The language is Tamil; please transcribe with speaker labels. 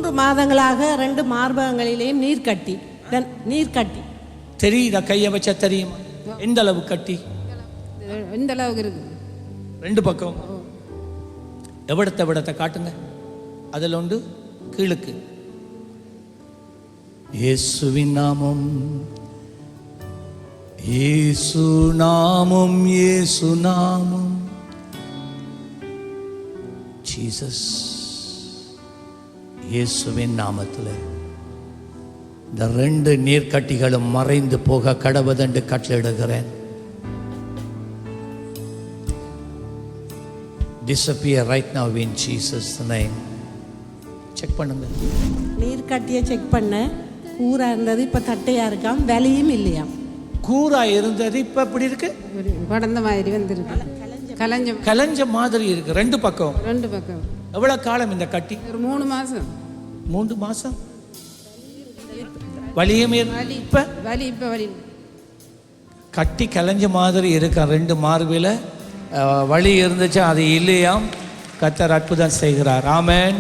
Speaker 1: 3 மாதங்களாக 2 மார்பகங்களிலேயும் நீர்க்கட்டி
Speaker 2: தெரியுதா? கையை வச்சா தெரியுமா எந்த அளவு கட்டி?
Speaker 3: எந்த அளவுக்கு இருக்கு?
Speaker 2: 2 பக்கம். எவிடத்தை காட்டுங்க. அதில் உண்டு கீழுக்கு. இயேசுவின் நாமம், இயேசு நாமம், இயேசு நாமம், ஜீசஸ். இயேசுவின் நாமத்தில் இந்த 2 நீர்க்கட்டிகளும் மறைந்து போக கடவுதென்று கட்டளையிடுகிறேன். Disappear right now in Jesus name. Check பண்ணுங்க.
Speaker 1: நீர்க்கட்டியை செக் பண்ண கூரா இருந்தது, இப்ப தட்டையா இருக்காம், வலியும் இல்லையாம்.
Speaker 2: கூரா இருந்தது இப்ப எப்படி இருக்கு?
Speaker 3: படந்த மாதிரி வந்திருக்கு. கலஞ்ச மாதிரி
Speaker 2: இருக்கு 2 பக்கம்.
Speaker 3: 2 பக்கம்.
Speaker 2: எவ்வளவு காலம் இந்த கட்டி?
Speaker 3: ஒரு 3 மாசம்.
Speaker 2: 3 மாசம். வலியும்
Speaker 3: வலி
Speaker 2: கட்டி கலஞ்ச மாதிரி இருக்க 2 மார்பில வலி இருந்துச்சு, அது இல்லையாம். கர்த்தர் அற்புதம் செய்கிறார். ஆமென்.